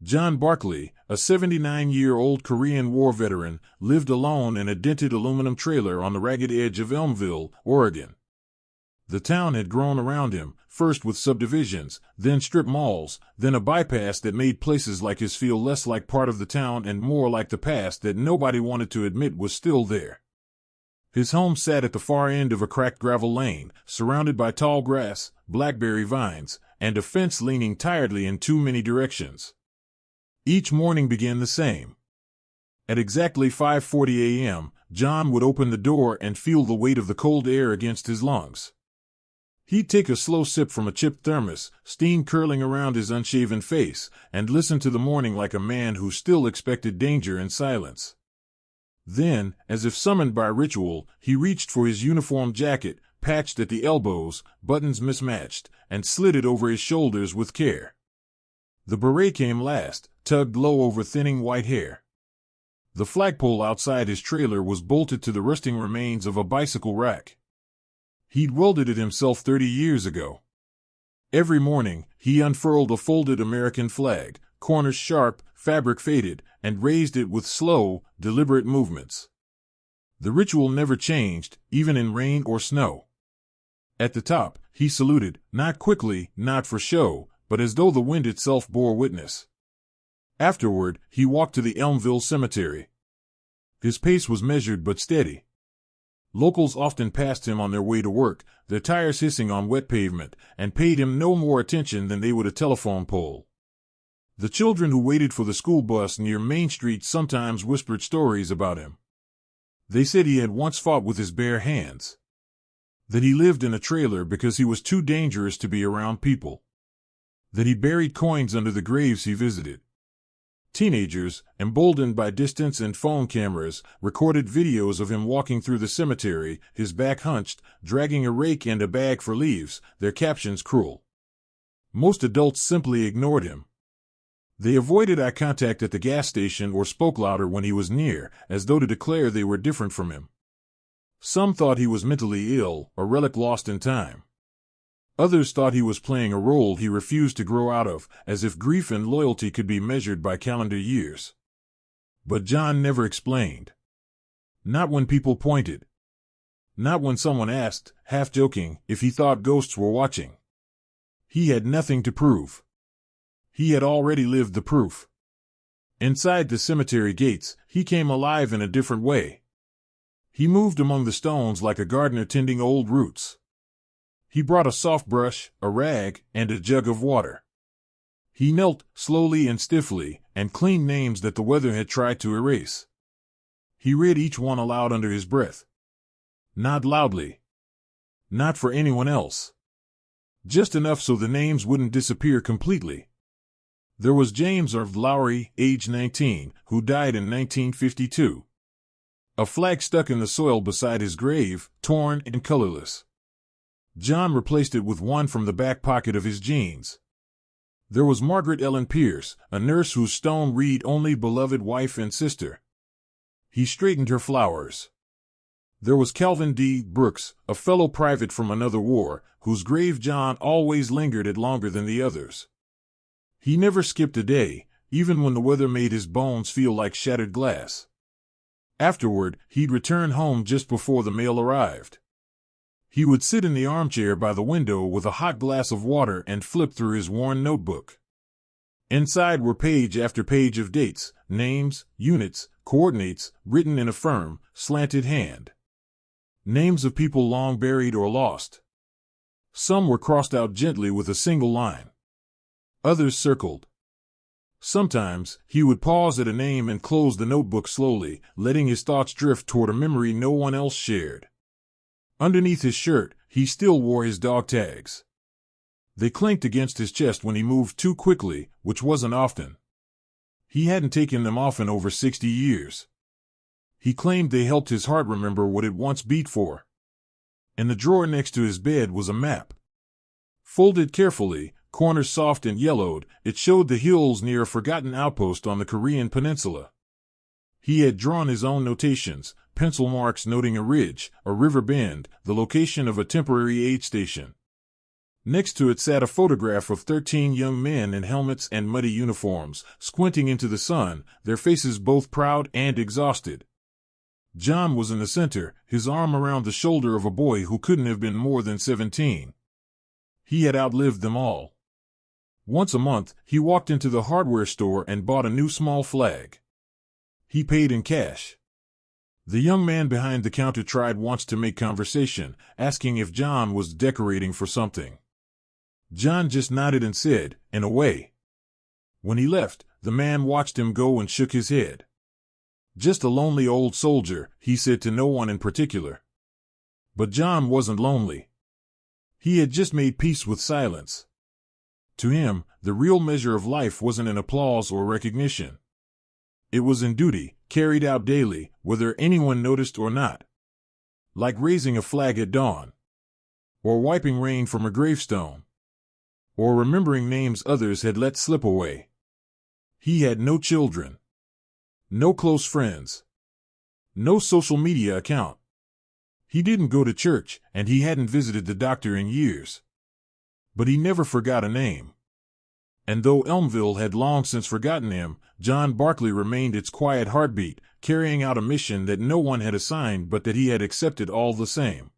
John Barkley, a 79-year-old Korean War veteran, lived alone in a dented aluminum trailer on the ragged edge of Elmville, Oregon. The town had grown around him, first with subdivisions, then strip malls, then a bypass that made places like his feel less like part of the town and more like the past that nobody wanted to admit was still there. His home sat at the far end of a cracked gravel lane, surrounded by tall grass, blackberry vines, and a fence leaning tiredly in too many directions. Each morning began the same. At exactly 5:40 a.m., John would open the door and feel the weight of the cold air against his lungs. He'd take a slow sip from a chipped thermos, steam curling around his unshaven face, and listen to the morning like a man who still expected danger in silence. Then, as if summoned by ritual, he reached for his uniform jacket, patched at the elbows, buttons mismatched, and slid it over his shoulders with care. The beret came last, tugged low over thinning white hair. The flagpole outside his trailer was bolted to the rusting remains of a bicycle rack. He'd welded it himself 30 years ago. Every morning, he unfurled a folded American flag, corners sharp, fabric faded, and raised it with slow, deliberate movements. The ritual never changed, even in rain or snow. At the top, he saluted, not quickly, not for show, but as though the wind itself bore witness. Afterward, he walked to the Elmville Cemetery. His pace was measured but steady. Locals often passed him on their way to work, their tires hissing on wet pavement, and paid him no more attention than they would a telephone pole. The children who waited for the school bus near Main Street sometimes whispered stories about him. They said he had once fought with his bare hands. That he lived in a trailer because he was too dangerous to be around people. That he buried coins under the graves he visited. Teenagers, emboldened by distance and phone cameras, recorded videos of him walking through the cemetery, his back hunched, dragging a rake and a bag for leaves, their captions cruel. Most adults simply ignored him. They avoided eye contact at the gas station or spoke louder when he was near, as though to declare they were different from him. Some thought he was mentally ill, a relic lost in time. Others thought he was playing a role he refused to grow out of, as if grief and loyalty could be measured by calendar years. But John never explained. Not when people pointed. Not when someone asked, half joking, if he thought ghosts were watching. He had nothing to prove. He had already lived the proof. Inside the cemetery gates, he came alive in a different way. He moved among the stones like a gardener tending old roots. He brought a soft brush, a rag, and a jug of water. He knelt, slowly and stiffly, and cleaned names that the weather had tried to erase. He read each one aloud under his breath. Not loudly. Not for anyone else. Just enough so the names wouldn't disappear completely. There was James Irv Lowry, age 19, who died in 1952. A flag stuck in the soil beside his grave, torn and colorless. John replaced it with one from the back pocket of his jeans. There was Margaret Ellen Pierce, a nurse whose stone read-only beloved wife and sister. He straightened her flowers. There was Calvin D. Brooks, a fellow private from another war, whose grave John always lingered at longer than the others. He never skipped a day, even when the weather made his bones feel like shattered glass. Afterward, he'd return home just before the mail arrived. He would sit in the armchair by the window with a hot glass of water and flip through his worn notebook. Inside were page after page of dates, names, units, coordinates, written in a firm, slanted hand. Names of people long buried or lost. Some were crossed out gently with a single line. Others circled. Sometimes, he would pause at a name and close the notebook slowly, letting his thoughts drift toward a memory no one else shared. Underneath his shirt, he still wore his dog tags. They clinked against his chest when he moved too quickly, which wasn't often. He hadn't taken them off in over 60 years. He claimed they helped his heart remember what it once beat for. In the drawer next to his bed was a map. Folded carefully, corners soft and yellowed, it showed the hills near a forgotten outpost on the Korean peninsula. He had drawn his own notations, pencil marks noting a ridge, a river bend, the location of a temporary aid station. Next to it sat a photograph of 13 young men in helmets and muddy uniforms, squinting into the sun, their faces both proud and exhausted. John was in the center, his arm around the shoulder of a boy who couldn't have been more than 17. He had outlived them all. Once a month, he walked into the hardware store and bought a new small flag. He paid in cash. The young man behind the counter tried once to make conversation, asking if John was decorating for something. John just nodded and said, "In a way." When he left, the man watched him go and shook his head. "Just a lonely old soldier," he said to no one in particular. But John wasn't lonely. He had just made peace with silence. To him, the real measure of life wasn't in applause or recognition. It was in duty, carried out daily, whether anyone noticed or not. Like raising a flag at dawn. Or wiping rain from a gravestone. Or remembering names others had let slip away. He had no children. No close friends. No social media account. He didn't go to church, and he hadn't visited the doctor in years. But he never forgot a name. And though Elmville had long since forgotten him, John Barkley remained its quiet heartbeat, carrying out a mission that no one had assigned but that he had accepted all the same.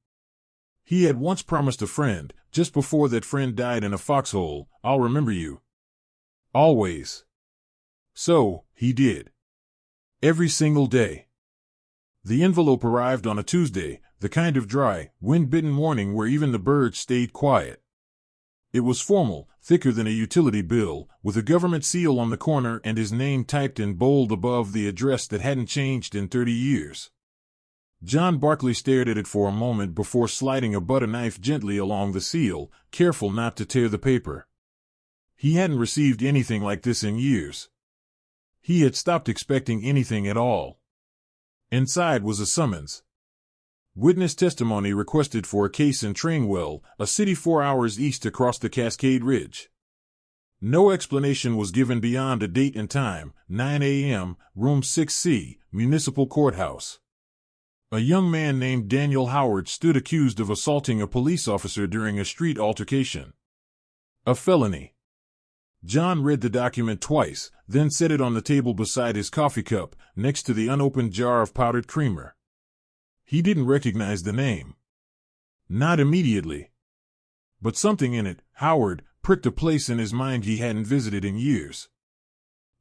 He had once promised a friend, just before that friend died in a foxhole, "I'll remember you. Always." So, he did. Every single day. The envelope arrived on a Tuesday, the kind of dry, wind-bitten morning where even the birds stayed quiet. It was formal, thicker than a utility bill, with a government seal on the corner and his name typed in bold above the address that hadn't changed in 30 years. John Barkley stared at it for a moment before sliding a butter knife gently along the seal, careful not to tear the paper. He hadn't received anything like this in years. He had stopped expecting anything at all. Inside was a summons. Witness testimony requested for a case in Trainwell, a city 4 hours east across the Cascade Ridge. No explanation was given beyond a date and time, 9 a.m., room 6C, Municipal Courthouse. A young man named Daniel Howard stood accused of assaulting a police officer during a street altercation. A felony. John read the document twice, then set it on the table beside his coffee cup, next to the unopened jar of powdered creamer. He didn't recognize the name. Not immediately. But something in it, Howard, pricked a place in his mind he hadn't visited in years.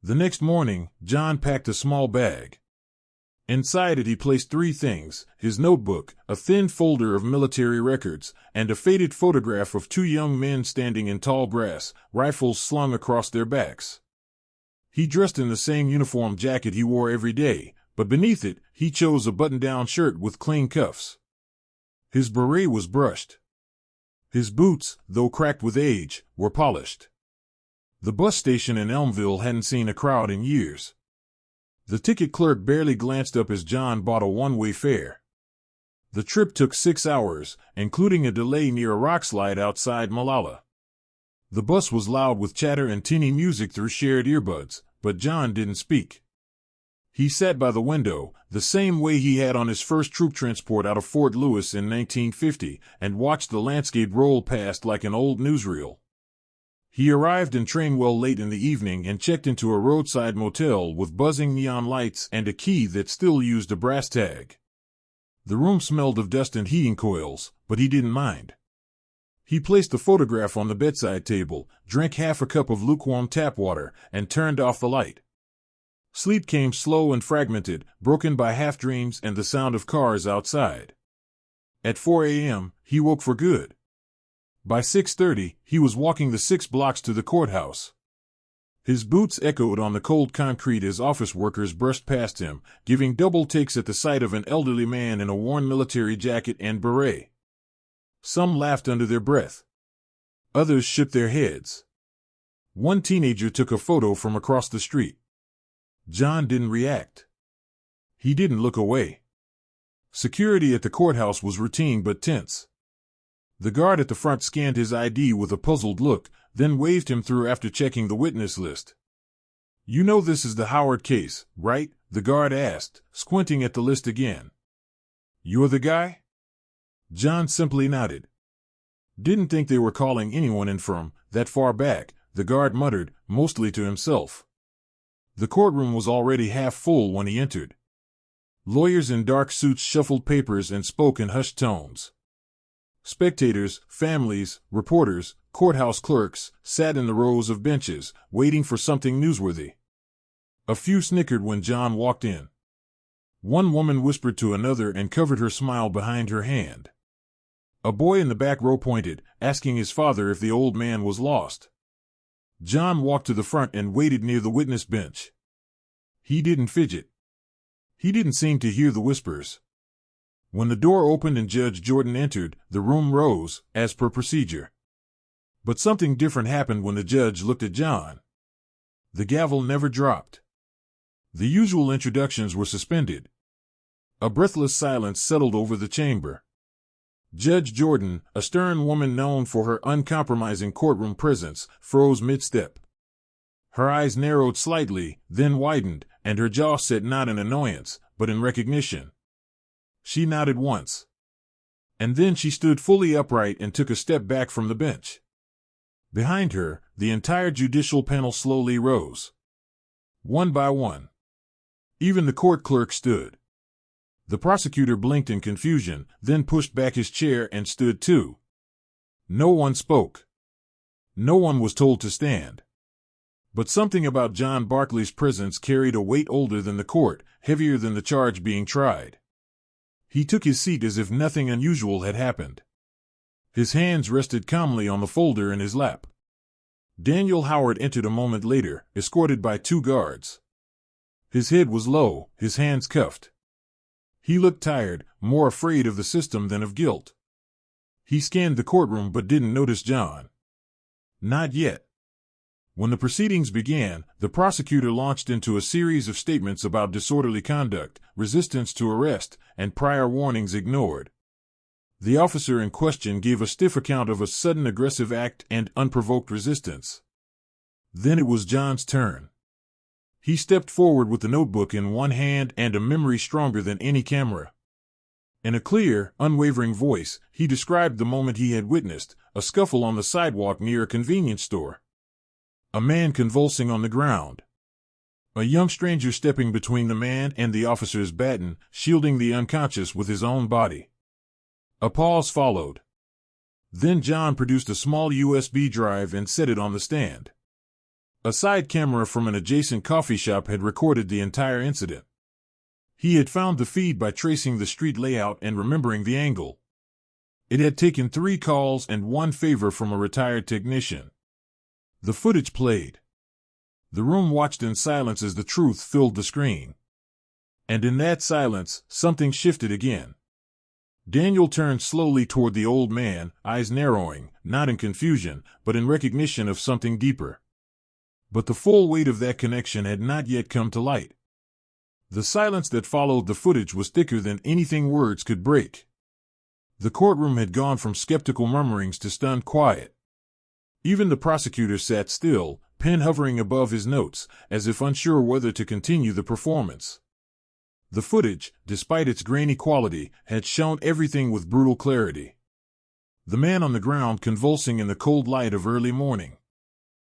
The next morning, John packed a small bag. Inside it he placed 3 things: his notebook, a thin folder of military records, and a faded photograph of 2 young men standing in tall grass, rifles slung across their backs. He dressed in the same uniform jacket he wore every day, but beneath it, he chose a button-down shirt with clean cuffs. His beret was brushed. His boots, though cracked with age, were polished. The bus station in Elmville hadn't seen a crowd in years. The ticket clerk barely glanced up as John bought a one-way fare. The trip took 6 hours, including a delay near a rockslide outside Malala. The bus was loud with chatter and tinny music through shared earbuds, but John didn't speak. He sat by the window, the same way he had on his first troop transport out of Fort Lewis in 1950, and watched the landscape roll past like an old newsreel. He arrived in Trainwell late in the evening and checked into a roadside motel with buzzing neon lights and a key that still used a brass tag. The room smelled of dust and heating coils, but he didn't mind. He placed the photograph on the bedside table, drank half a cup of lukewarm tap water, and turned off the light. Sleep came slow and fragmented, broken by half-dreams and the sound of cars outside. At 4 a.m., he woke for good. By 6:30, he was walking the 6 blocks to the courthouse. His boots echoed on the cold concrete as office workers brushed past him, giving double takes at the sight of an elderly man in a worn military jacket and beret. Some laughed under their breath. Others shook their heads. One teenager took a photo from across the street. John didn't react. He didn't look away. Security at the courthouse was routine but tense. The guard at the front scanned his ID with a puzzled look, then waved him through after checking the witness list. "You know this is the Howard case, right?" the guard asked, squinting at the list again. "You're the guy?" John simply nodded. Didn't think they were calling anyone in from that far back, the guard muttered, mostly to himself. The courtroom was already half full when he entered. Lawyers in dark suits shuffled papers and spoke in hushed tones. Spectators, families, reporters, courthouse clerks sat in the rows of benches, waiting for something newsworthy. A few snickered when John walked in. One woman whispered to another and covered her smile behind her hand. A boy in the back row pointed, asking his father if the old man was lost. John walked to the front and waited near the witness bench. He didn't fidget. He didn't seem to hear the whispers. When the door opened and Judge Jordan entered, the room rose, as per procedure. But something different happened when the judge looked at John. The gavel never dropped. The usual introductions were suspended. A breathless silence settled over the chamber. Judge Jordan, a stern woman known for her uncompromising courtroom presence, froze mid-step. Her eyes narrowed slightly, then widened, and her jaw set not in annoyance, but in recognition. She nodded once. And then she stood fully upright and took a step back from the bench. Behind her, the entire judicial panel slowly rose. One by one. Even the court clerk stood. The prosecutor blinked in confusion, then pushed back his chair and stood too. No one spoke. No one was told to stand. But something about John Barkley's presence carried a weight older than the court, heavier than the charge being tried. He took his seat as if nothing unusual had happened. His hands rested calmly on the folder in his lap. Daniel Howard entered a moment later, escorted by 2 guards. His head was low, his hands cuffed. He looked tired, more afraid of the system than of guilt. He scanned the courtroom but didn't notice John. Not yet. When the proceedings began, the prosecutor launched into a series of statements about disorderly conduct, resistance to arrest, and prior warnings ignored. The officer in question gave a stiff account of a sudden aggressive act and unprovoked resistance. Then it was John's turn. He stepped forward with the notebook in one hand and a memory stronger than any camera. In a clear, unwavering voice, he described the moment he had witnessed, a scuffle on the sidewalk near a convenience store. A man convulsing on the ground. A young stranger stepping between the man and the officer's baton, shielding the unconscious with his own body. A pause followed. Then John produced a small USB drive and set it on the stand. A side camera from an adjacent coffee shop had recorded the entire incident. He had found the feed by tracing the street layout and remembering the angle. It had taken 3 calls and 1 favor from a retired technician. The footage played. The room watched in silence as the truth filled the screen. And in that silence, something shifted again. Daniel turned slowly toward the old man, eyes narrowing, not in confusion, but in recognition of something deeper. But the full weight of that connection had not yet come to light. The silence that followed the footage was thicker than anything words could break. The courtroom had gone from skeptical murmurings to stunned quiet. Even the prosecutor sat still, pen hovering above his notes, as if unsure whether to continue the performance. The footage, despite its grainy quality, had shown everything with brutal clarity. The man on the ground convulsing in the cold light of early morning.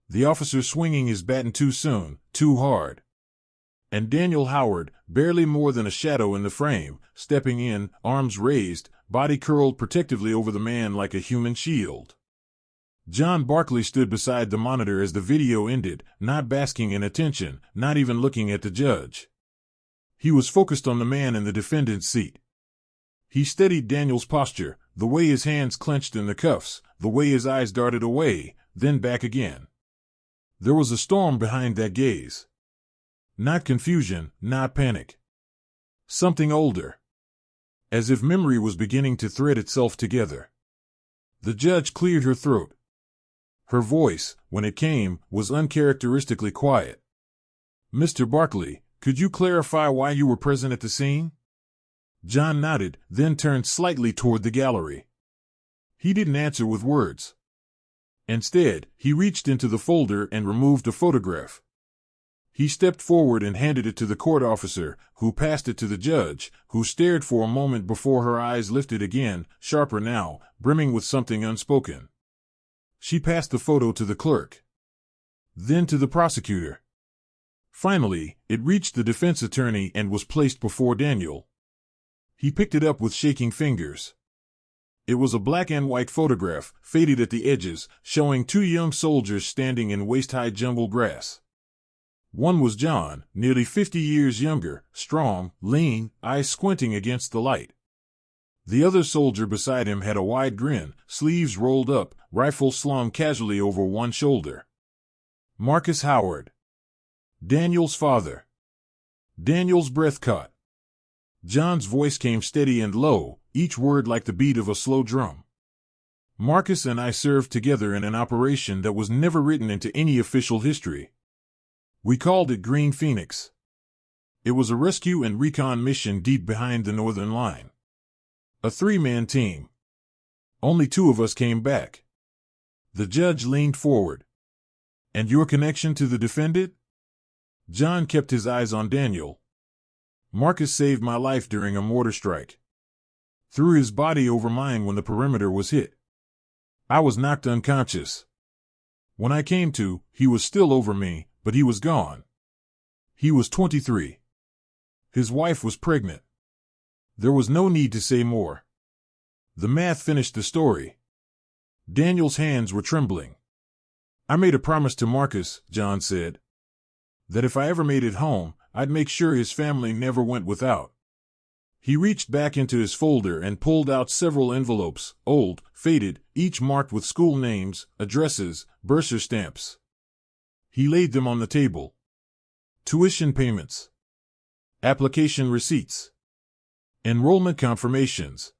The officer swinging his baton too soon, too hard. And Daniel Howard, barely more than a shadow in the frame, stepping in, arms raised, body curled protectively over the man like a human shield. John Barkley stood beside the monitor as the video ended, not basking in attention, not even looking at the judge. He was focused on the man in the defendant's seat. He studied Daniel's posture, the way his hands clenched in the cuffs, the way his eyes darted away, then back again. There was a storm behind that gaze. Not confusion, not panic. Something older. As if memory was beginning to thread itself together. The judge cleared her throat. Her voice, when it came, was uncharacteristically quiet. "Mr. Barkley, could you clarify why you were present at the scene?" John nodded, then turned slightly toward the gallery. He didn't answer with words. Instead, he reached into the folder and removed a photograph. He stepped forward and handed it to the court officer, who passed it to the judge, who stared for a moment before her eyes lifted again, sharper now, brimming with something unspoken. She passed the photo to the clerk. Then to the prosecutor. Finally, it reached the defense attorney and was placed before Daniel. He picked it up with shaking fingers. It was a black and white photograph, faded at the edges, showing two young soldiers standing in waist-high jungle grass. One was John, nearly 50 years younger, strong, lean, eyes squinting against the light. The other soldier beside him had a wide grin, sleeves rolled up, rifle slung casually over one shoulder. Marcus Howard. Daniel's father. Daniel's breath caught. John's voice came steady and low, each word like the beat of a slow drum. Marcus and I served together in an operation that was never written into any official history. We called it Green Phoenix. It was a rescue and recon mission deep behind the northern line. A 3-man team. Only 2 of us came back. The judge leaned forward. And your connection to the defendant? John kept his eyes on Daniel. Marcus saved my life during a mortar strike. Threw his body over mine when the perimeter was hit. I was knocked unconscious. When I came to, he was still over me, but he was gone. He was 23. His wife was pregnant. There was no need to say more. The math finished the story. Daniel's hands were trembling. I made a promise to Marcus, John said, that if I ever made it home, I'd make sure his family never went without. He reached back into his folder and pulled out several envelopes, old, faded, each marked with school names, addresses, bursar stamps. He laid them on the table. Tuition payments. Application receipts. Enrollment confirmations.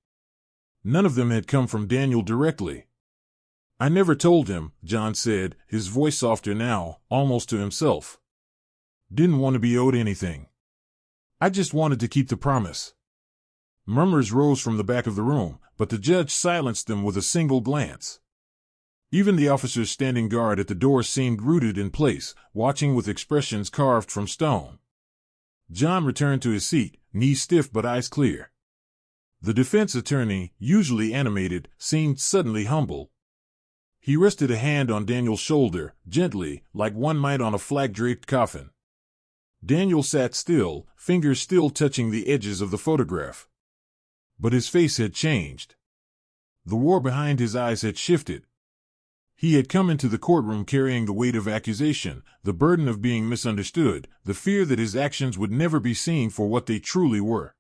None of them had come from Daniel directly. I never told him, John said, his voice softer now, almost to himself. Didn't want to be owed anything. I just wanted to keep the promise. Murmurs rose from the back of the room, but the judge silenced them with a single glance. Even the officers standing guard at the door seemed rooted in place, watching with expressions carved from stone. John returned to his seat, knees stiff but eyes clear. The defense attorney, usually animated, seemed suddenly humble. He rested a hand on Daniel's shoulder, gently, like one might on a flag-draped coffin. Daniel sat still, fingers still touching the edges of the photograph. But his face had changed. The war behind his eyes had shifted. He had come into the courtroom carrying the weight of accusation, the burden of being misunderstood, the fear that his actions would never be seen for what they truly were.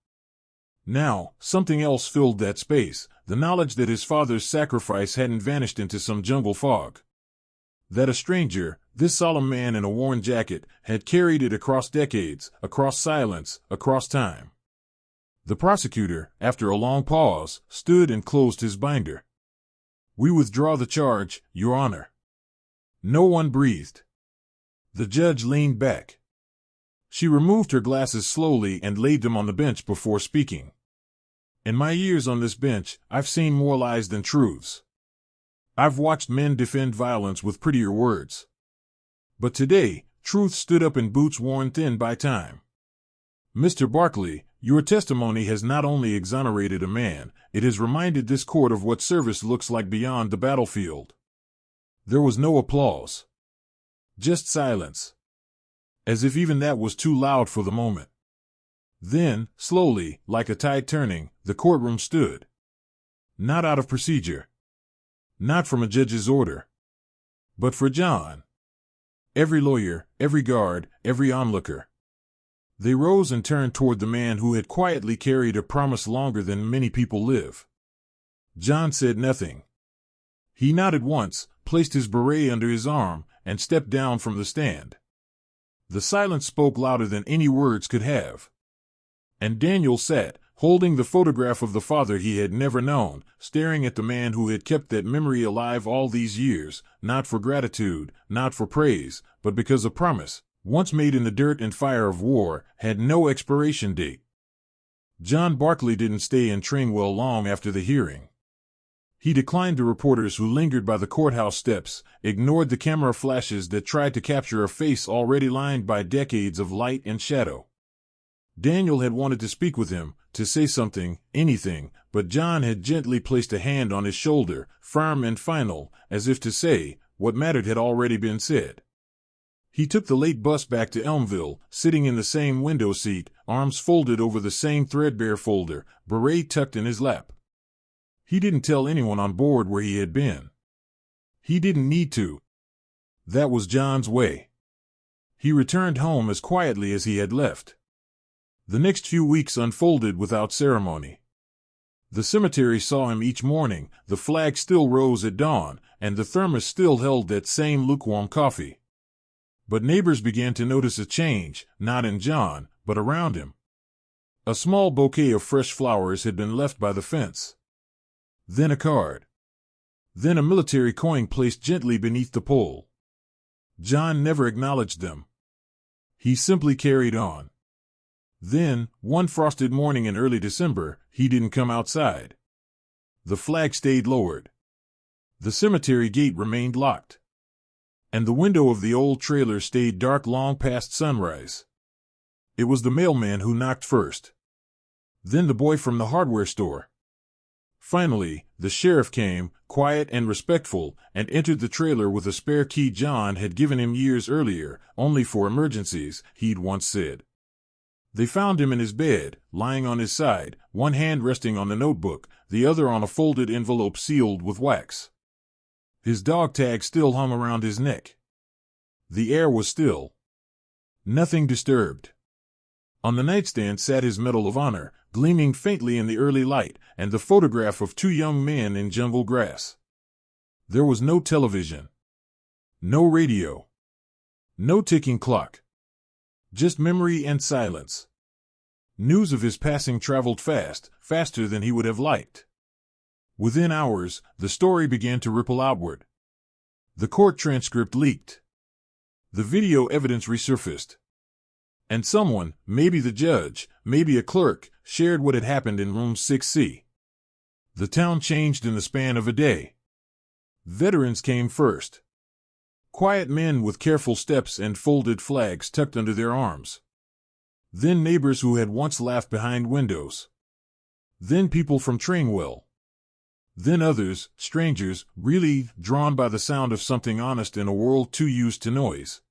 Now, something else filled that space, the knowledge that his father's sacrifice hadn't vanished into some jungle fog. That a stranger, this solemn man in a worn jacket, had carried it across decades, across silence, across time. The prosecutor, after a long pause, stood and closed his binder. We withdraw the charge, Your Honor. No one breathed. The judge leaned back. She removed her glasses slowly and laid them on the bench before speaking. In my years on this bench, I've seen more lies than truths. I've watched men defend violence with prettier words. But today, truth stood up in boots worn thin by time. Mr. Barkley, your testimony has not only exonerated a man, it has reminded this court of what service looks like beyond the battlefield. There was no applause. Just silence. As if even that was too loud for the moment. Then, slowly, like a tide turning, the courtroom stood. Not out of procedure. Not from a judge's order. But for John. Every lawyer, every guard, every onlooker. They rose and turned toward the man who had quietly carried a promise longer than many people live. John said nothing. He nodded once, placed his beret under his arm, and stepped down from the stand. The silence spoke louder than any words could have. And Daniel sat, holding the photograph of the father he had never known, staring at the man who had kept that memory alive all these years, not for gratitude, not for praise, but because a promise, once made in the dirt and fire of war, had no expiration date. John Barkley didn't stay in Trainwell long after the hearing. He declined the reporters who lingered by the courthouse steps, ignored the camera flashes that tried to capture a face already lined by decades of light and shadow. Daniel had wanted to speak with him, to say something, anything, but John had gently placed a hand on his shoulder, firm and final, as if to say, what mattered had already been said. He took the late bus back to Elmville, sitting in the same window seat, arms folded over the same threadbare folder, beret tucked in his lap. He didn't tell anyone on board where he had been. He didn't need to. That was John's way. He returned home as quietly as he had left. The next few weeks unfolded without ceremony. The cemetery saw him each morning, the flag still rose at dawn, and the thermos still held that same lukewarm coffee. But neighbors began to notice a change, not in John, but around him. A small bouquet of fresh flowers had been left by the fence. Then a card. Then a military coin placed gently beneath the pole. John never acknowledged them. He simply carried on. Then, one frosted morning in early December, he didn't come outside. The flag stayed lowered. The cemetery gate remained locked. And the window of the old trailer stayed dark long past sunrise. It was the mailman who knocked first. Then the boy from the hardware store. Finally, the sheriff came, quiet and respectful, and entered the trailer with a spare key John had given him years earlier, only for emergencies, he'd once said. They found him in his bed, lying on his side, one hand resting on the notebook, the other on a folded envelope sealed with wax. His dog tag still hung around his neck. The air was still. Nothing disturbed. On the nightstand sat his Medal of Honor, gleaming faintly in the early light, and the photograph of two young men in jungle grass. There was no television. No radio. No ticking clock. Just memory and silence. News of his passing traveled fast, faster than he would have liked. Within hours, the story began to ripple outward. The court transcript leaked. The video evidence resurfaced. And someone, maybe the judge, maybe a clerk, shared what had happened in room 6C. The town changed in the span of a day. Veterans came first. Quiet men with careful steps and folded flags tucked under their arms. Then neighbors who had once laughed behind windows. Then people from Trainwell. Then others, strangers, really drawn by the sound of something honest in a world too used to noise.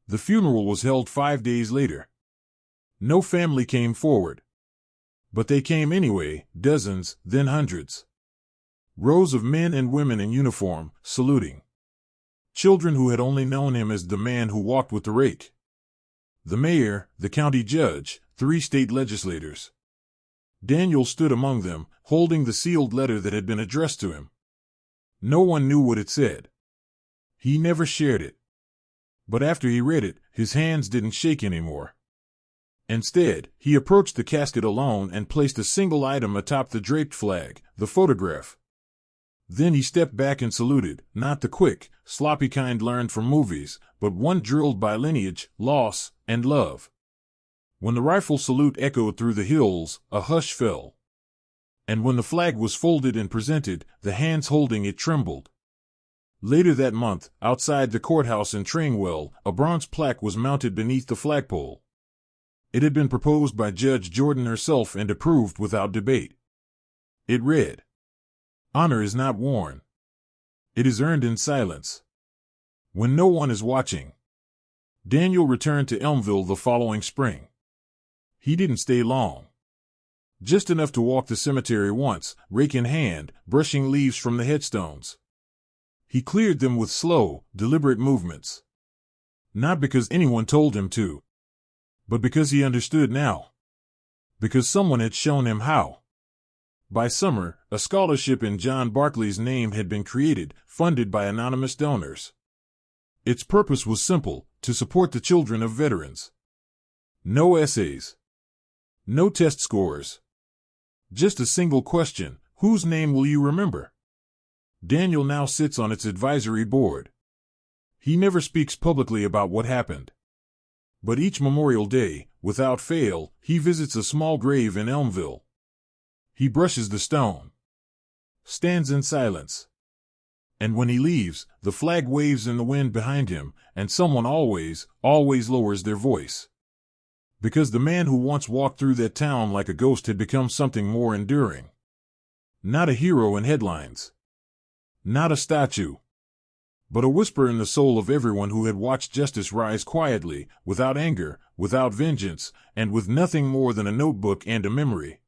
The funeral was held 5 days later. No family came forward. But they came anyway, dozens, then hundreds. Rows of men and women in uniform, saluting. Children who had only known him as the man who walked with the rake. The mayor, the county judge, 3 state legislators. Daniel stood among them, holding the sealed letter that had been addressed to him. No one knew what it said. He never shared it. But after he read it, his hands didn't shake anymore. Instead, he approached the casket alone and placed a single item atop the draped flag, the photograph. Then he stepped back and saluted, not the quick, sloppy kind learned from movies, but one drilled by lineage, loss, and love. When the rifle salute echoed through the hills, a hush fell. And when the flag was folded and presented, the hands holding it trembled. Later that month, outside the courthouse in Trainwell, a bronze plaque was mounted beneath the flagpole. It had been proposed by Judge Jordan herself and approved without debate. It read, "Honor is not worn. It is earned in silence. When no one is watching." Daniel returned to Elmville the following spring. He didn't stay long. Just enough to walk the cemetery once, rake in hand, brushing leaves from the headstones. He cleared them with slow, deliberate movements. Not because anyone told him to, but because he understood now. Because someone had shown him how. By summer, a scholarship in John Barclay's name had been created, funded by anonymous donors. Its purpose was simple, to support the children of veterans. No essays. No test scores. Just a single question, whose name will you remember? Daniel now sits on its advisory board. He never speaks publicly about what happened. But each Memorial Day, without fail, he visits a small grave in Elmville. He brushes the stone. stands in silence. And when he leaves, the flag waves in the wind behind him, and someone always lowers their voice. Because the man who once walked through that town like a ghost had become something more enduring. Not a hero in headlines. Not a statue. But a whisper in the soul of everyone who had watched justice rise quietly, without anger, without vengeance, and with nothing more than a notebook and a memory.